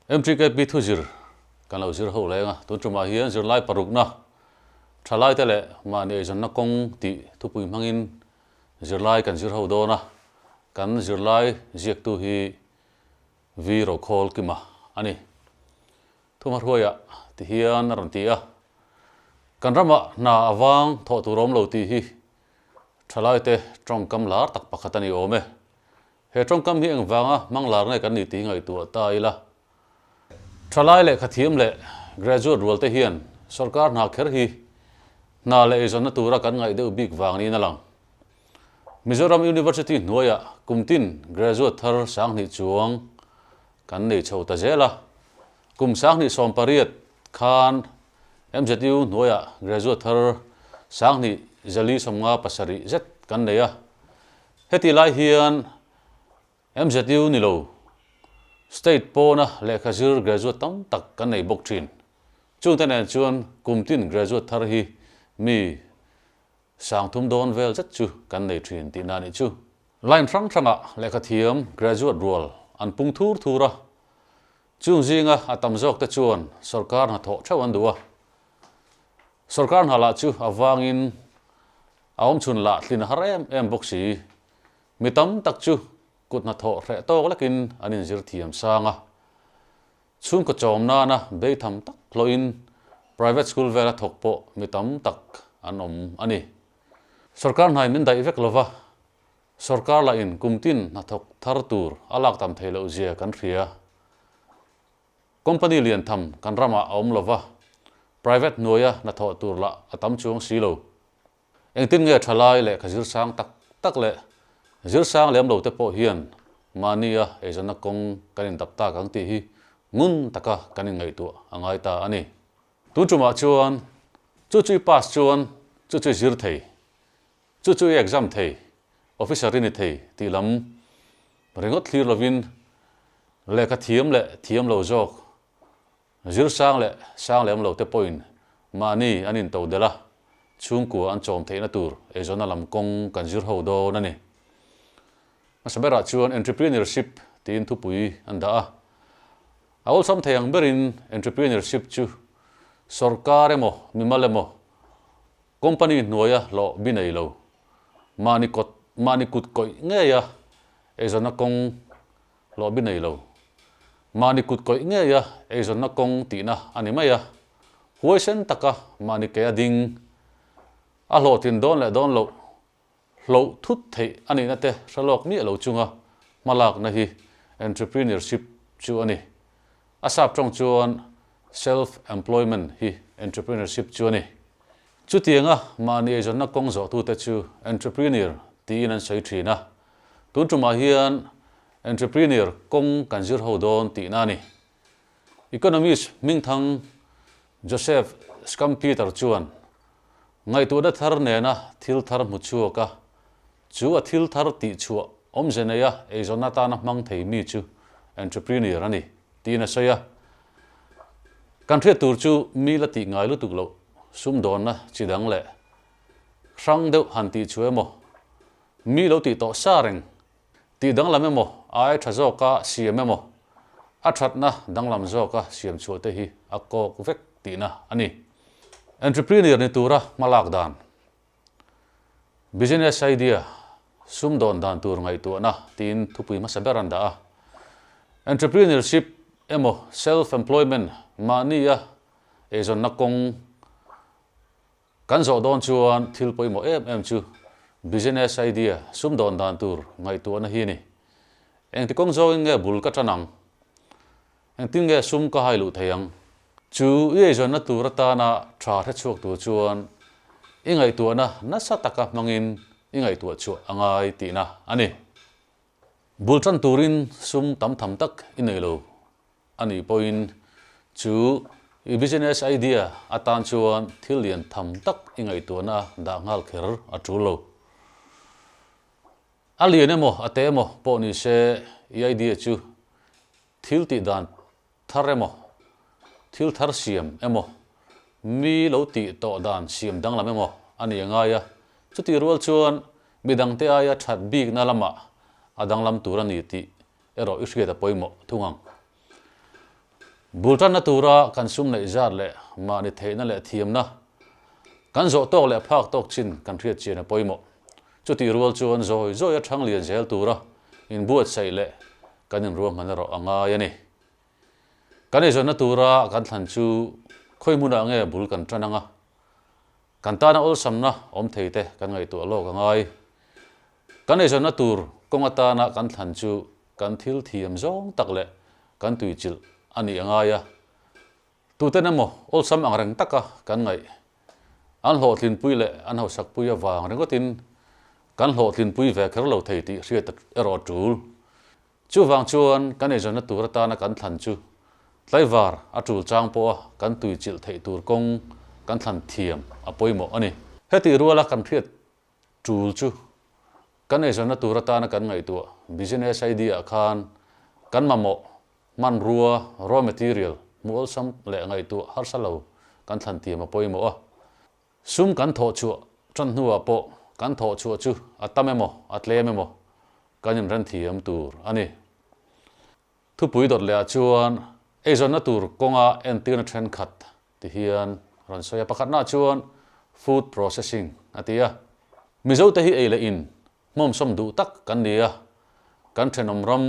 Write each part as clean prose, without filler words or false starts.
MTKP Thuzir kan lo zir ho lenga tun tuma hian Zirlai parukna Ṭhalaite le mahni eizawnna kawng ti thupui hmangin Zirlai kan zir ho dawna kan Zirlai ziak tu hi viro khol kima ani thuma hruaya ti hian ran ti a kan rama na awang tho turom lo ti hi Ṭhalaite tongkam lar tak pakhatani ome he tongkam hi engwanga manglar ngai kan ni ti ngai tu ta ila Ṭhalaite le khathiam le graduate role te hian sarkar na kher hi na le eizawnna tura kan ngai deuh bik wang ni na lang Mizoram University hnuaia kumtin graduate thar sang ni chuang kan nei chho ta zela kum sang ni som pariat khan MZU hnuaia graduate thar sang ni zali somnga pasari zet kan neia heti lai hian MZU ni lo state pona lekha zir graduate tam tak kan nei bok thin chung ten en chuan kumtin graduate thar hi mi sang thum don vel zet chu kan nei thin ti na ni chu line thang thanga lekha thiam graduate role an pung thur thura chung zinga atam jok te chuan sarkar na tho theuh duwa sarkar na la chu awangin awm chun la thlin harem em bok si mitam tak chu kut na tho hre tok lakin anin zir thiam sanga chung ko chom na na be tham tak loin private school vela thokpo mitam tak anom ani sarkar nai min dai vek lova sarkar la in kumtin na thok thar tur alak tam thelo zia kan ria company lian tham kan rama awm lova private noya na tho tur la atam chung silo engtin nge Ṭhalai le khazir sang tak tak le zir sang lem lo te po hian mahni a eizawnna kawng kanin tapta kang ti hi ngun taka kanin ngai tu angai ta ani tu chuma chuan chu pass chuan chu zir thei chu exam thei officer ni thei ti lam ringot thlir lovin lekha thiam lo jok zir sang lem lo te point mahni anin to dela chung ku an chom theina tur eizawnna lam kawng kan zir ho do nani masabera chuan entrepreneurship tin thupui anda a awol sam theyang berin entrepreneurship chu sarkar emo mimal emo company hnuaia lo binei lo mahni kut koi ngeya eizawnna kawng lo binei lo mahni kut koi ngeya eizawnna kawng tina ani maya huaisen taka mahni ke ading a hlo tin don le don lo lo thut thei ani na te salok mi lo chunga malak na hi entrepreneurship chu ani asap tong chuan self employment hi entrepreneurship chu ani chu tianga mahni eizawnna kawng zo tu te chu entrepreneur ti in sei thina tun tuma hian entrepreneur kawng kan zir ho don ti na ni economist mingthang Joseph Scampeter chuan ngai tu da thar ne na thil thar mu chu ka chu a thil thar ti chu om zeneya eizawnna ta na mang thei mi chu entrepreneur ani ti na soya kan thre tur chu mi la ti ngai lu tuk lo sum don na chidang le rang deuh han ti chu emo mi lo ti to sa reng ti dang lam emo ai tha zo ka siam emo a that na dang lam zo ka siam chu te hi a ko vek ti na ani entrepreneur ni tura malak dan business idea sum don dan tur ngai tu na tin thupui ma saberanda a entrepreneurship emo self employment mahni a eizawnna kawng kan zo don chuan thil poimo em chu business idea sum don dan tur ngai tu na hi ni engti kawng zo nge bul ka tanang engtin nge sum ka hai lu theiang chu eizawnna tur ta na tha the chuak tu chuan ingai tu na nasa taka mangin ingai tu chu angai ti na ani bulchan turin sum tam tham tak inei lo ani point chu business idea atan chuan thilian tham tak ingai tu na da ngal kher atulo alien emo atemo po ni se idea chu thil ti dan tharemo thil thar siam emo mi lo ti to dan siam dang lam emo ani angaya chuti rual chuan midang te aya that bik na lama adang lam turani ti ero isge da poimo thungang bultan na tura kan sum nei zat le ma ni theina le thiam na kan zo tok le phak tok chin kan riat chena poimo chuti rual chuan zoi a thang lian zel tura in buat sai le kan in ruam manaro anga yani kan eizawnna tura kan thlan chu khoimuna nge bul kan trananga kan tana ol samna om theite kan ngai tu lok angai kan eizawnna tur kongata na kan thlan chu kan thil thiam zong tak le kan tui chil ani angaya tu te namo ol sam angrang taka kan ngai an hlo thlin pui le an ho sak pui awang rengotin kan hlo thlin pui ve kher lo thei ti hriat ero tul chu wang chuan kan eizawnna tur ta na kan thlan chu tlaivar a tul chang po kan tui chil thei tur kong kan thlan thiam a poimo ani heti ruala kan hriat tul chu kan eizawnna tur ta na kan ngai tu business idea khan kan mamo man rua raw material muol sam le ngai tu har salo kan thlan thiam a poimo a sum kan tho chu tran hnuwa po kan tho chu chu atamemo atlememo kanin ran thiam tur ani thu pui dot le chuan eizawnna tur konga entirna thren khat ti hian ran soya pakhat na chuan food processing atia mizo te hi eile in mom som du tak kan nia kan thenom ram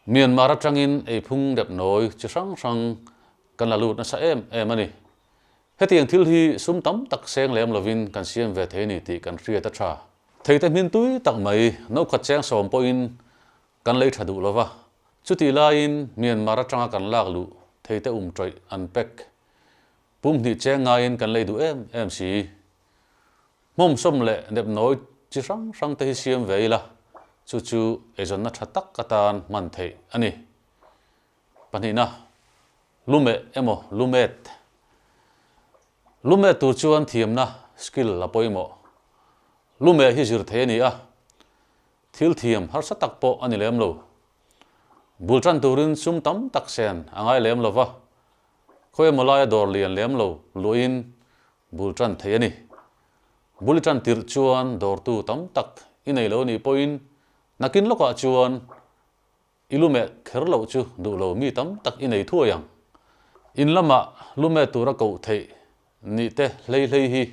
Myanmar atangin ei phung dep noi chi sang kan la lut na sa em ani hetiang thil hi sum tam tak seng lem lovin kan siam ve the ni ti kan ria ta tha theite min tui tak mai no khat chang som po in kan lei thadu lova chuti lain Myanmar atanga kan lak lu theite troi unpack pum ni cheng nga in kan lei du em si mom som le dep noi chi sang te hi siam ve la chu eizawnna thatak katan man thei ani panina lume emo lumet tur chuan thiamna skill la poimo lume hi zir the ni a thil thiam har sa tak po ani lem lo bultran turin sum tam tak sen angai lem lova khoi molaya dor lian lem lo loin bultran the ani bultran tir chuan dor tu tam tak inei lo ni point nakin loka chuan ilume kher lo chu du lo mi tam tak inei thuayang in lama lume tura ko thei ni te lei hi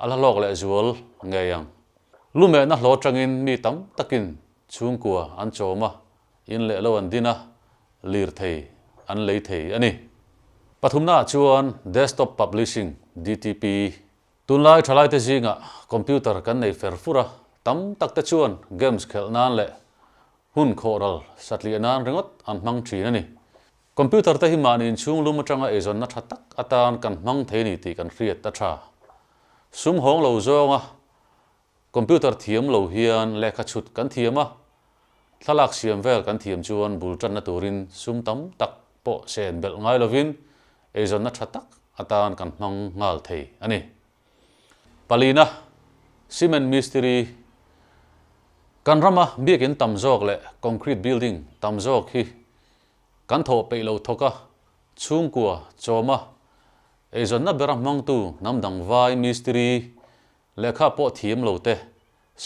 ala lok le zual ngeyang lume na hlo tangin mi tam takin chungkua an choma in le lo an dina lir thei an lei thei ani pathumna chuan desktop publishing DTP tunlai Ṭhalaite zinga computer kan nei ferfura tam tak te chuan games khelnan le hun khoral satli nan ringot an mang thin ani computer te hi manin chung lum atanga eizawnna thatak atan kan mang theini ti kan hriat ta tha sum hong lo zonga computer thiam lo hian lekha chut kan thiama thalak siam vel kan thiam chuan bultan na turin sum tam tak po sen bel ngai lovin eizawnna thatak atan kan mang ngal thei ani palina cement mystery kan rama biakin tamjok le concrete building tamjok hi kan tho peilo thoka chungkua choma eizawnna beram mang tu namdang vai mystery lekha po thiam lo te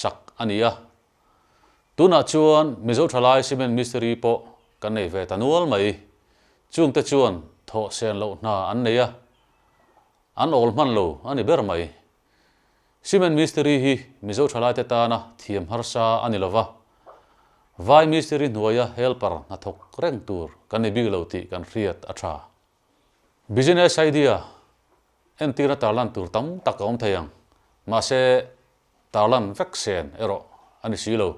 sak ania tuna chuan mizo thalai cement mystery po kan nei ve tanual mai chung te chuan tho sen lo na an neia an ol man lo ani ber mai cement mystery hi mizo Ṭhalaite ta na thiam harsa ani lova vai mystery nuaya helper na thok reng tur kan nei big lo ti kan hriat a tha business idea entirna tarlan tur tam tak om theyang ma se tarlan vexen ero ani silo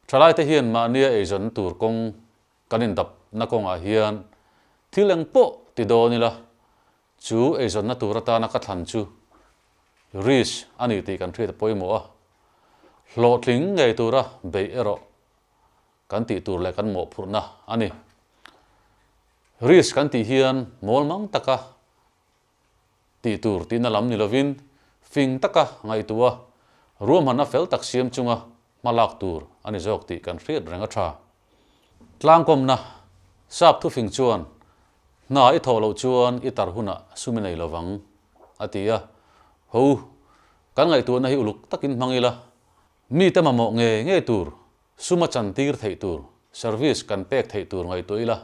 Ṭhalaite hian ma nia eizawnna tur kong kanin dap na kong a hian thileng po ti do ni la chu eizawnna tur ta na ka thlan chu risk ani ti kan hriat poimo a hlo tling ngei tura be ero kan ti tur le kan mo phurna ani risk kan ti hian mol mang taka ti tur ti na lam ni lovin fing taka ngai tua ruam hana fel tak siam chunga malak tur ani jok ti kan hriat renga tha tlangkom na sap thu fing chuan na I tholo chuan I tar huna suminei lowang atia ho kan ngai tu na hi uluk takin mangila mi te mamo nge tur suma chan tir thei tur service kan pek thei tur ngai toila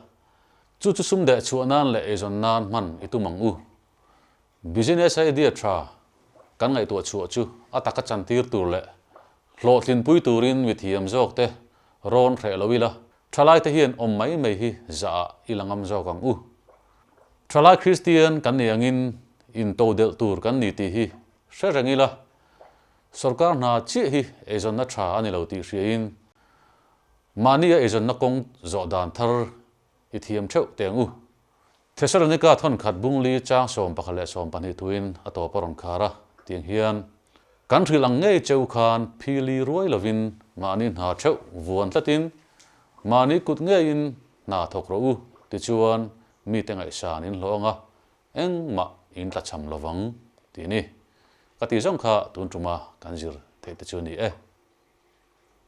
chu chu sum de chu nan le eizawnna man itu mangu business idea tra kan ngai tu chu chu ataka chantir tur le lo tin pui turin mi thiam jok te ron khre lowila Ṭhalaite hian om mai mai hi za ilangam jok ang u Ṭhalai Christian kan niangin in to del tur kan ni ti hi serangila sarkar na chi hi eizawnna tha ani lo ti hriin mahni eizawnna kawng zo dan thar i thiam theuh tengu Thessalonica thon khat bungli chang som pakhale som pani tuin ato paron khara tiang hian kan thrilang ngei cheu khan phili ruai lovin mahni na theuh vuan tlatin mahni kut ngein na thok ro u ti chuan mi tengai san in hlonga engma in tla cham lovang ti ni kati jong kha tun tuma kan zir te te chu ni e